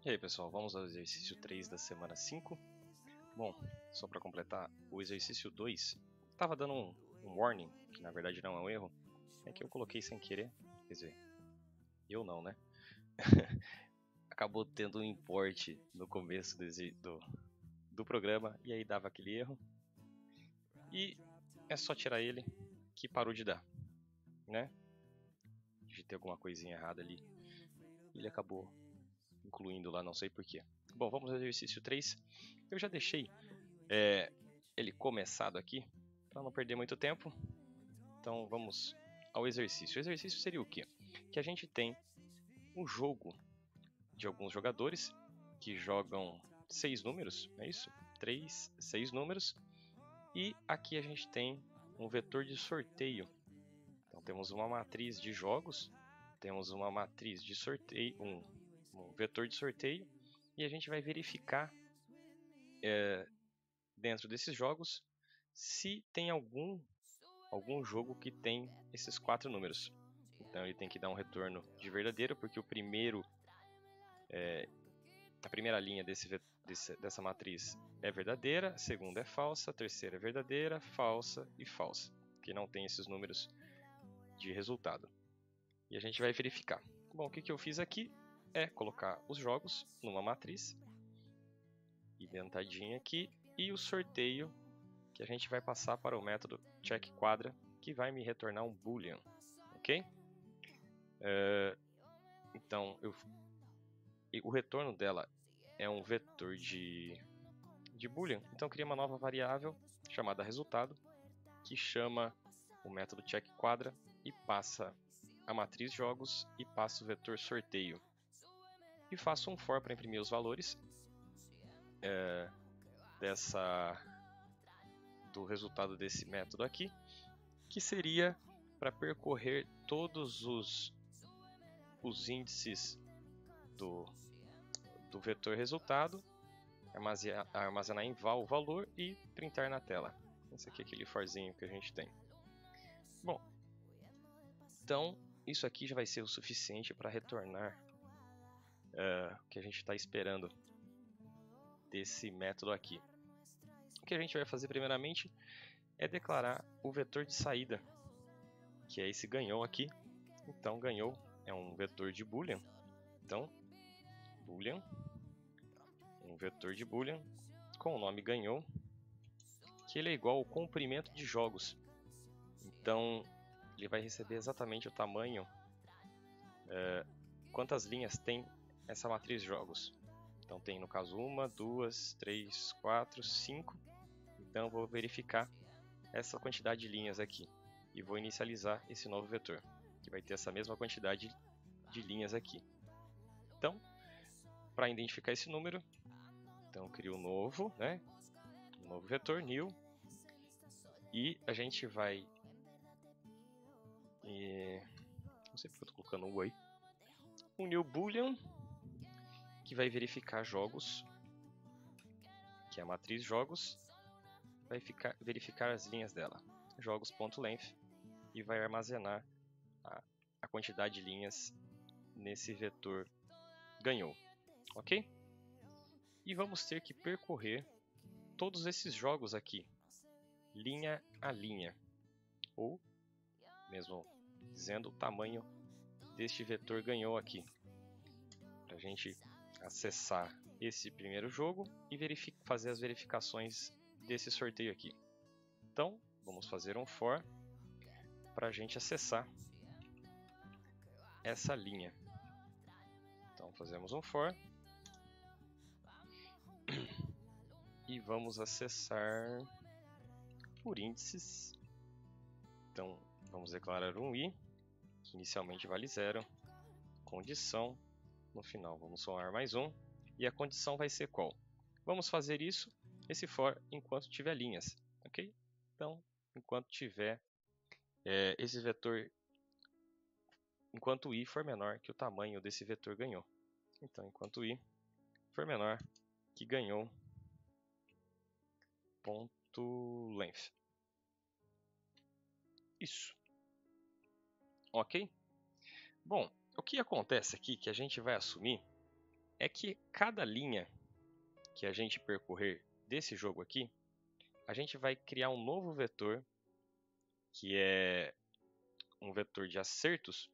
E aí pessoal, vamos ao exercício 3 da semana 5. Bom, só para completar, o exercício 2 estava dando um warning, que na verdade não é um erro, é que eu coloquei sem querer, quer dizer, eu não, né? Acabou tendo um import no começo do programa e aí dava aquele erro. E é só tirar ele que parou de dar, né? De ter alguma coisinha errada ali. Ele acabou incluindo lá, não sei porquê. Bom, vamos ao exercício 3. Eu já deixei ele começado aqui, para não perder muito tempo. Então vamos ao exercício. O exercício seria o quê? Que a gente tem um jogo de alguns jogadores que jogam 6 números, é isso? 3, 6 números. E aqui a gente tem um vetor de sorteio. Então temos uma matriz de jogos, temos uma matriz de sorteio, um vetor de sorteio, e a gente vai verificar dentro desses jogos se tem algum jogo que tem esses 4 números. Então ele tem que dar um retorno de verdadeiro, porque a primeira linha dessa matriz é verdadeira, a segunda é falsa, a terceira é verdadeira, falsa e falsa, que não tem esses números de resultado. E a gente vai verificar. Bom, o que eu fiz aqui é colocar os jogos numa matriz, indentadinha aqui, e o sorteio que a gente vai passar para o método checkQuadra, que vai me retornar um boolean, ok? Então, o retorno dela é um vetor de boolean, então eu criei uma nova variável chamada resultado, que chama o método checkQuadra e passa a matriz jogos e passa o vetor sorteio. E faço um for para imprimir os valores do resultado desse método aqui, que seria para percorrer todos os índices do vetor resultado, armazenar em val o valor e printar na tela. Esse aqui é aquele forzinho que a gente tem. Bom, então isso aqui já vai ser o suficiente para retornar o que a gente está esperando desse método aqui. O que a gente vai fazer primeiramente é declarar o vetor de saída, que é esse ganhou aqui. Então ganhou é um vetor de boolean. Então boolean, um vetor de boolean com o nome ganhou, que ele é igual ao comprimento de jogos. Então ele vai receber exatamente o tamanho, quantas linhas tem essa matriz de jogos. Então tem no caso 1, 2, 3, 4, 5. Então eu vou verificar essa quantidade de linhas aqui e vou inicializar esse novo vetor, que vai ter essa mesma quantidade de linhas aqui. Então, para identificar esse número, então eu crio um novo, um novo vetor, new, e a gente vai, não sei porque eu estou colocando um aí, um new boolean, que vai verificar jogos, que é a matriz jogos, vai verificar as linhas dela, jogos.length, e vai armazenar a quantidade de linhas nesse vetor ganhou, ok? E vamos ter que percorrer todos esses jogos aqui, linha a linha, ou mesmo dizendo o tamanho deste vetor ganhou aqui, para a gente acessar esse primeiro jogo e fazer as verificações desse sorteio aqui. Então vamos fazer um for para a gente acessar essa linha. Então fazemos um for e vamos acessar por índices. Então vamos declarar um i, que inicialmente vale 0, condição, no final vamos somar mais 1, e a condição vai ser qual? Vamos fazer esse for enquanto tiver linhas, ok? Então, enquanto tiver esse vetor, enquanto o i for menor que o tamanho desse vetor ganhou. Então, enquanto o i for menor que ganhou ponto length. Isso. Ok? Bom, o que acontece aqui que a gente vai assumir é que cada linha que a gente percorrer desse jogo aqui, a gente vai criar um novo vetor, que é um vetor de acertos,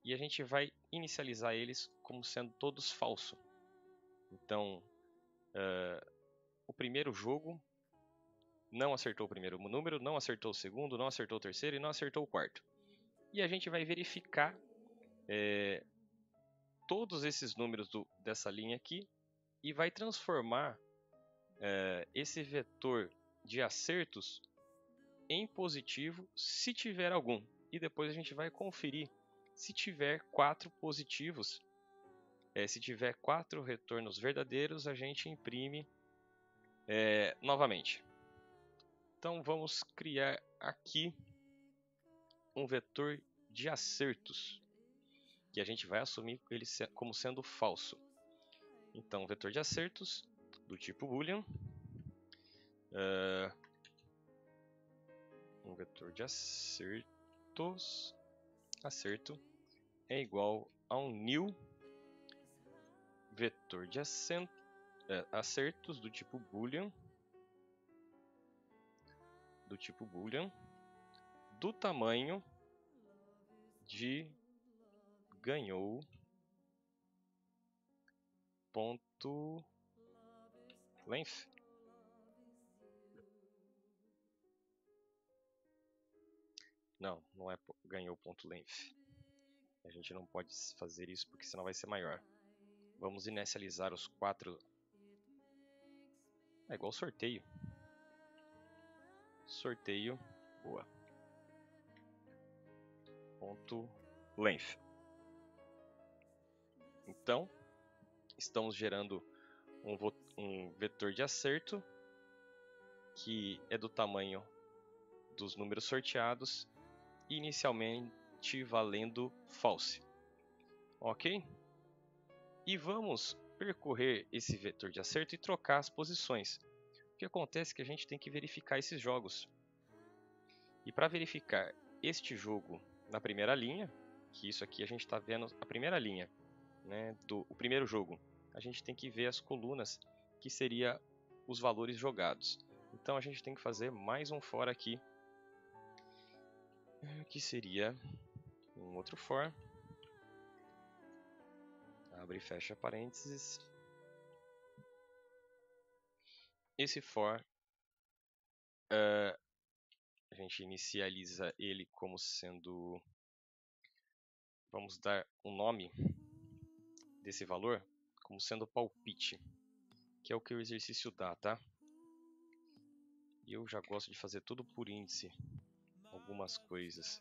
e a gente vai inicializar eles como sendo todos falso. Então, o primeiro jogo não acertou o primeiro número, não acertou o segundo, não acertou o terceiro e não acertou o quarto. E a gente vai verificar todos esses números dessa linha aqui e vai transformar esse vetor de acertos em positivo se tiver algum. E depois a gente vai conferir se tiver 4 positivos. Se tiver 4 retornos verdadeiros, a gente imprime novamente. Então vamos criar aqui um vetor de acertos, que a gente vai assumir ele como sendo falso. Então, vetor de acertos do tipo boolean, um vetor de acerto é igual a um new vetor de acertos do tipo boolean, do tamanho de ganhou ponto length. Não é ganhou ponto length. A gente não pode fazer isso porque senão vai ser maior. Vamos inicializar os 4. É igual sorteio. Sorteio, boa. Ponto length. Então, estamos gerando um vetor de acerto que é do tamanho dos números sorteados, inicialmente valendo false. Ok? E vamos percorrer esse vetor de acerto e trocar as posições. O que acontece é que a gente tem que verificar esses jogos. E para verificar este jogo na primeira linha, que isso aqui a gente está vendo a primeira linha, né, o primeiro jogo, a gente tem que ver as colunas, que seria os valores jogados. Então a gente tem que fazer mais um for aqui, que seria um outro for. Abre e fecha parênteses. Esse for, a gente inicializa ele como sendo... Vamos dar um nome desse valor como sendo palpite, que é o que o exercício dá, tá? E eu já gosto de fazer tudo por índice, algumas coisas.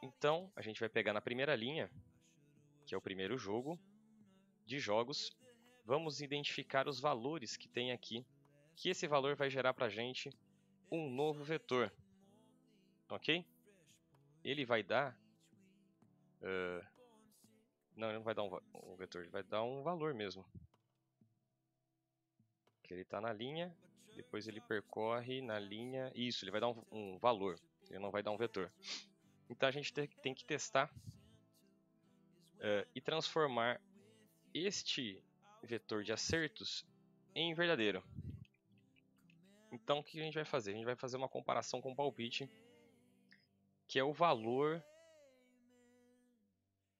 Então, a gente vai pegar na primeira linha, que é o primeiro jogo, de jogos. Vamos identificar os valores que tem aqui, que esse valor vai gerar para a gente um novo vetor. Ok? Ele vai dar... Não, ele não vai dar um vetor, ele vai dar um valor mesmo. Que ele está na linha, depois ele percorre na linha... Isso, ele vai dar um valor, ele não vai dar um vetor. Então a gente tem que testar e transformar este vetor de acertos em verdadeiro. Então o que a gente vai fazer? A gente vai fazer uma comparação com o palpite, que é o valor,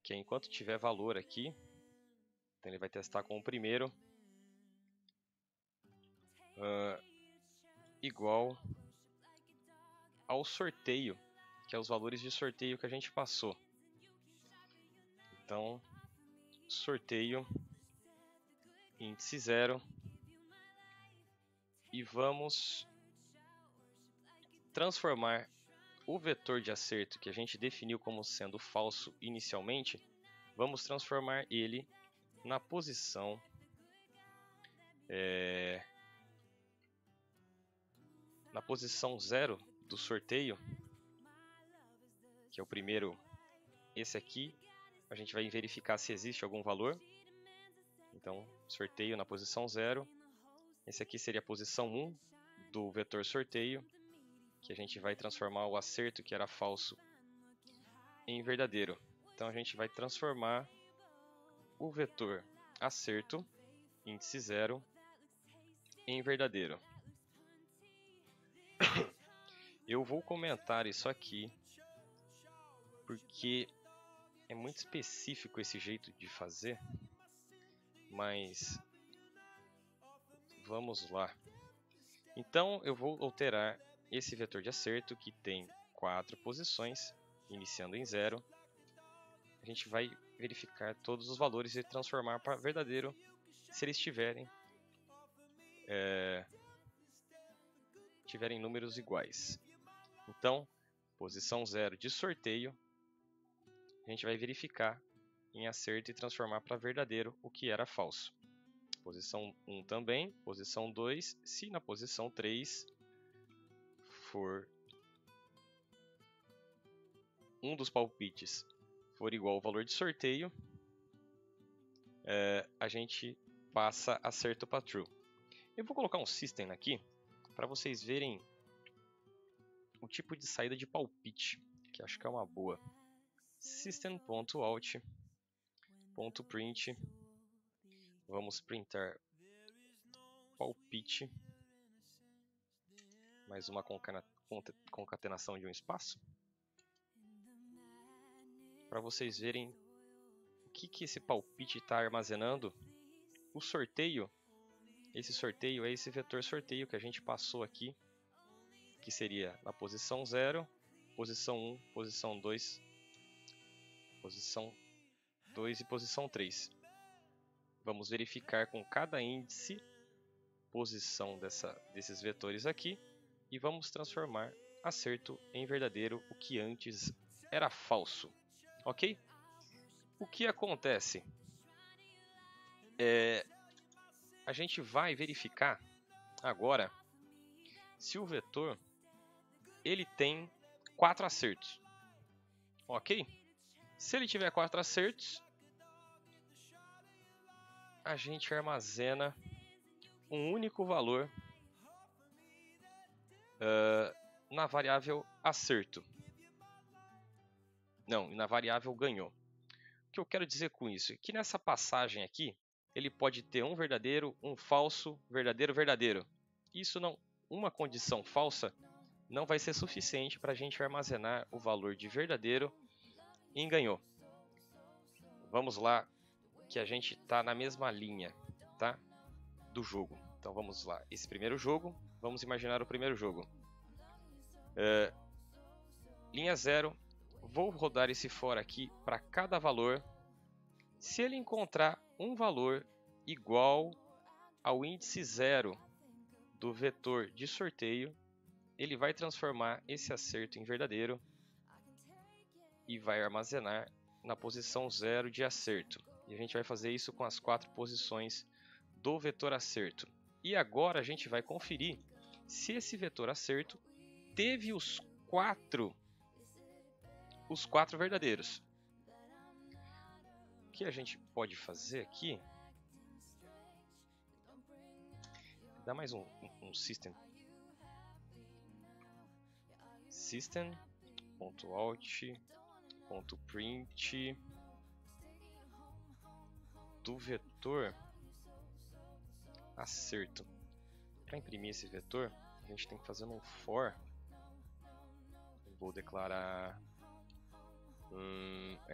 que é enquanto tiver valor aqui, então ele vai testar com o primeiro, igual ao sorteio, que é os valores de sorteio que a gente passou. Então, sorteio, índice 0, e vamos transformar o vetor de acerto que a gente definiu como sendo falso inicialmente, vamos transformar ele na posição na posição 0 do sorteio, que é o primeiro, esse aqui. A gente vai verificar se existe algum valor. Então, sorteio na posição 0. Esse aqui seria a posição 1 do vetor sorteio, que a gente vai transformar o acerto, que era falso, em verdadeiro. Então a gente vai transformar o vetor acerto, índice 0, em verdadeiro. Eu vou comentar isso aqui porque é muito específico esse jeito de fazer, mas vamos lá. Então eu vou alterar esse vetor de acerto que tem 4 posições, iniciando em 0. A gente vai verificar todos os valores e transformar para verdadeiro se eles tiverem números iguais. Então, posição 0 de sorteio, a gente vai verificar em acerto e transformar para verdadeiro o que era falso. Posição 1 também, posição 2, se na posição 3 for um dos palpites for igual ao valor de sorteio, a gente passa acerto para true. Eu vou colocar um system aqui para vocês verem o tipo de saída de palpite, que acho que é uma boa. System.out.print. Vamos printar palpite. Mais uma concatenação de um espaço. Para vocês verem o que esse palpite está armazenando. O sorteio, esse sorteio é esse vetor sorteio que a gente passou aqui, que seria na posição 0, posição 1, posição 2, posição 2 e posição 3. Vamos verificar com cada índice posição desses vetores aqui e vamos transformar acerto em verdadeiro, o que antes era falso. Ok? O que acontece? A gente vai verificar agora se o vetor ele tem 4 acertos. Ok? Se ele tiver 4 acertos, a gente armazena um único valor na variável acerto. Não, na variável ganhou. O que eu quero dizer com isso é que nessa passagem aqui, ele pode ter um verdadeiro, um falso, verdadeiro, verdadeiro. Isso não, uma condição falsa não vai ser suficiente para a gente armazenar o valor de verdadeiro em ganhou. Vamos lá, que a gente está na mesma linha, tá? Do jogo. Então vamos lá, esse primeiro jogo, vamos imaginar o primeiro jogo. Linha 0, vou rodar esse for aqui para cada valor. Se ele encontrar um valor igual ao índice 0 do vetor de sorteio, ele vai transformar esse acerto em verdadeiro e vai armazenar na posição 0 de acerto. E a gente vai fazer isso com as 4 posições do vetor acerto. E agora a gente vai conferir se esse vetor acerto teve os 4 verdadeiros. O que a gente pode fazer aqui? Dá mais um system. System.out.print do vetor acerto. Para imprimir esse vetor, a gente tem que fazer um for. Eu vou declarar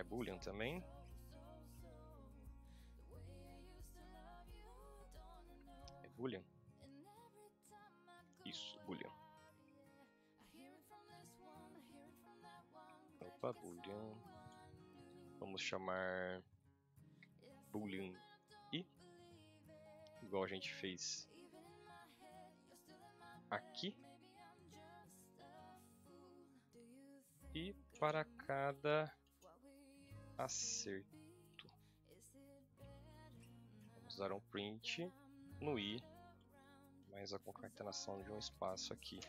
boolean também. É boolean? Isso, boolean. Opa, boolean. Vamos chamar boolean i, igual a gente fez aqui. E para cada acerto, vamos dar um print no i, mais a concatenação de um espaço aqui,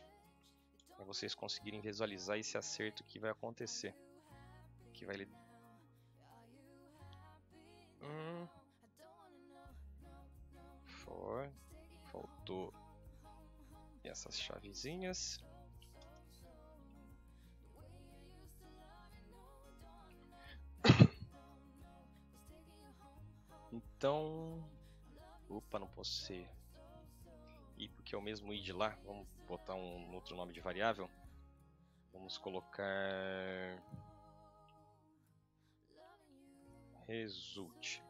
para vocês conseguirem visualizar esse acerto que vai acontecer. Que vai for, faltou essas chavezinhas. Então, opa, não posso ser i porque é o mesmo i de lá. Vamos botar um outro nome de variável. Vamos colocar result.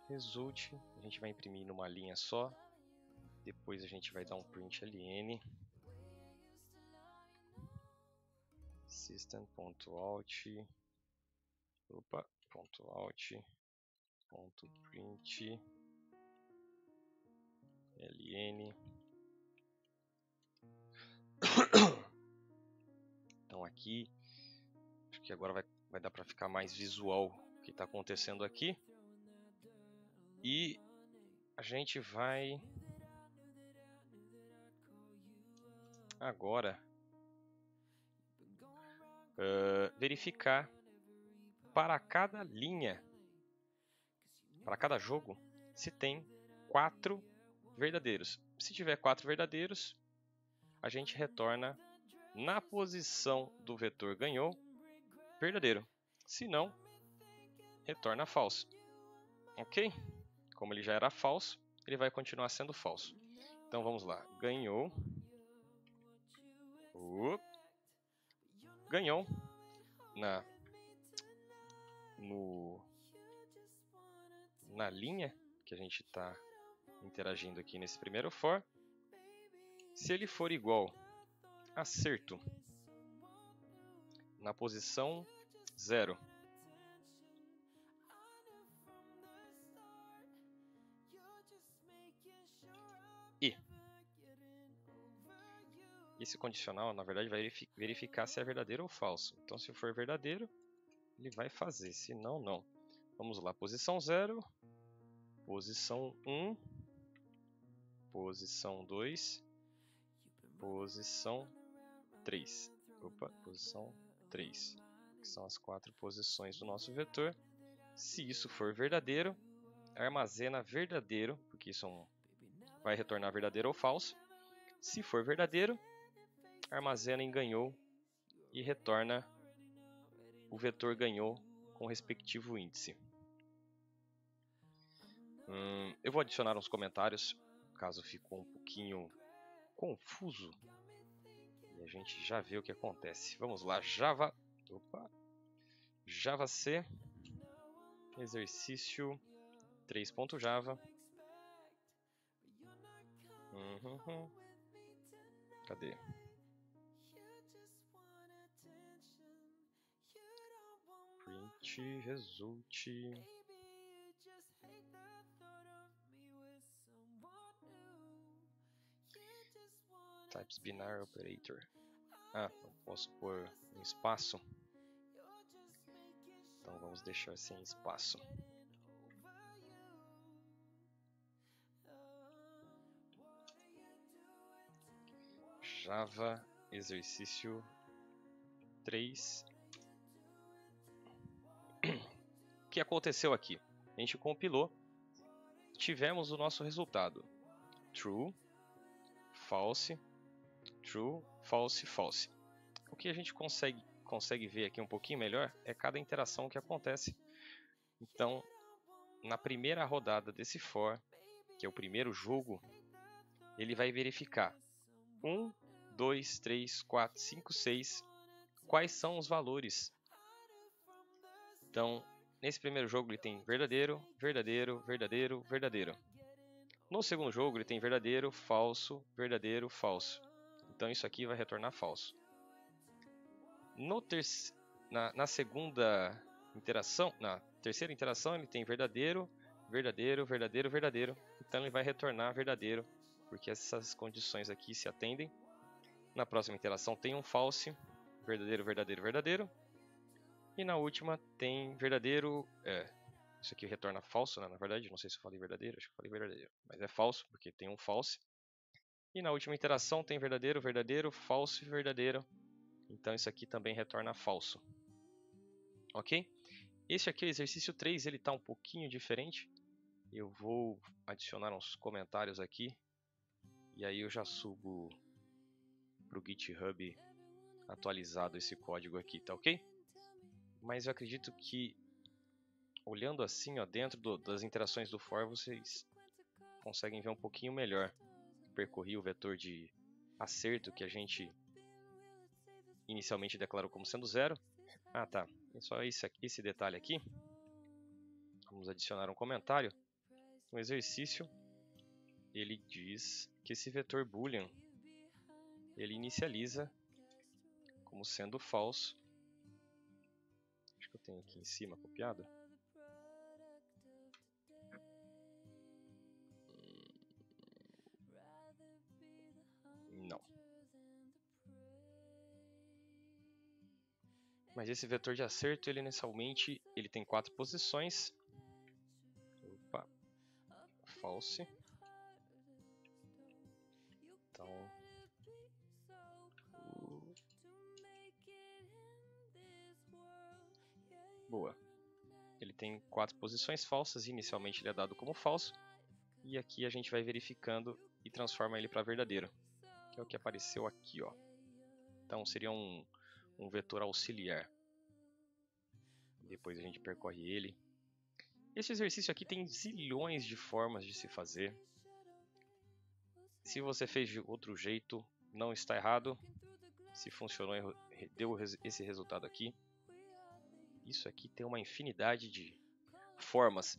Result, a gente vai imprimir numa linha só. Depois a gente vai dar um print ln system.out .out.print ln. Então aqui, acho que agora vai dar para ficar mais visual o que está acontecendo aqui. E a gente vai agora verificar para cada linha, para cada jogo, se tem 4 verdadeiros. Se tiver 4 verdadeiros, a gente retorna na posição do vetor ganhou, verdadeiro. Se não, retorna falso. Ok? Como ele já era falso, ele vai continuar sendo falso. Então vamos lá. Ganhou. Ganhou na linha que a gente está interagindo aqui nesse primeiro for. Se ele for igual acerto na posição 0, e esse condicional, na verdade, vai verificar se é verdadeiro ou falso. Então, se for verdadeiro, ele vai fazer, se não, não. Vamos lá, posição 0, posição 1, posição 2, posição 3. Posição 3, que são as 4 posições do nosso vetor. Se isso for verdadeiro, armazena verdadeiro, porque isso vai retornar verdadeiro ou falso. Se for verdadeiro, armazena em ganhou e retorna o vetor ganhou com o respectivo índice. Eu vou adicionar uns comentários, caso ficou um pouquinho confuso. E a gente já vê o que acontece. Vamos lá, Java C, exercício 3.java. Cadê? Print result. Types binary operator. Não posso pôr um espaço. Então vamos deixar sem espaço. Java exercício 3. O que aconteceu aqui? A gente compilou, tivemos o nosso resultado: true, false, true, false, false. O que a gente consegue ver aqui um pouquinho melhor é cada interação que acontece. Então, na primeira rodada desse for, que é o primeiro jogo, ele vai verificar 1, 2, 3, 4, 5, 6, quais são os valores. Então, nesse primeiro jogo ele tem verdadeiro, verdadeiro, verdadeiro, verdadeiro. No segundo jogo ele tem verdadeiro, falso, verdadeiro, falso. Então isso aqui vai retornar falso. Na segunda interação, na terceira interação ele tem verdadeiro, verdadeiro, verdadeiro, verdadeiro. Então ele vai retornar verdadeiro, porque essas condições aqui se atendem. Na próxima interação tem um false, verdadeiro, verdadeiro, verdadeiro. E na última tem verdadeiro, isso aqui retorna falso, né? Na verdade, não sei se eu falei verdadeiro, acho que eu falei verdadeiro. Mas é falso, porque tem um false. E na última interação tem verdadeiro, verdadeiro, falso e verdadeiro. Então isso aqui também retorna falso. Ok? Esse aqui, o exercício 3, ele está um pouquinho diferente. Eu vou adicionar uns comentários aqui. E aí eu já subo para o GitHub atualizado esse código aqui, tá ok? Mas eu acredito que, olhando assim, ó, dentro das interações do for, vocês conseguem ver um pouquinho melhor. Percorri o vetor de acerto que a gente inicialmente declarou como sendo 0. Ah, tá. É só esse detalhe aqui. Vamos adicionar um comentário. No exercício, ele diz que esse vetor boolean ele inicializa como sendo falso. Acho que eu tenho aqui em cima copiado. Não. Mas esse vetor de acerto, ele inicialmente ele tem 4 posições. Opa, false. Então, boa. Ele tem 4 posições falsas, inicialmente ele é dado como falso. E aqui a gente vai verificando e transforma ele para verdadeiro, que é o que apareceu aqui, ó. Então seria um vetor auxiliar. Depois a gente percorre ele. Esse exercício aqui tem zilhões de formas de se fazer. Se você fez de outro jeito, não está errado. Se funcionou, deu esse resultado aqui. Isso aqui tem uma infinidade de formas,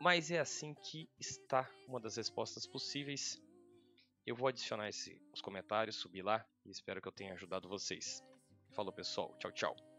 mas é assim que está uma das respostas possíveis. Eu vou adicionar os comentários, subir lá e espero que eu tenha ajudado vocês. Falou pessoal, tchau, tchau.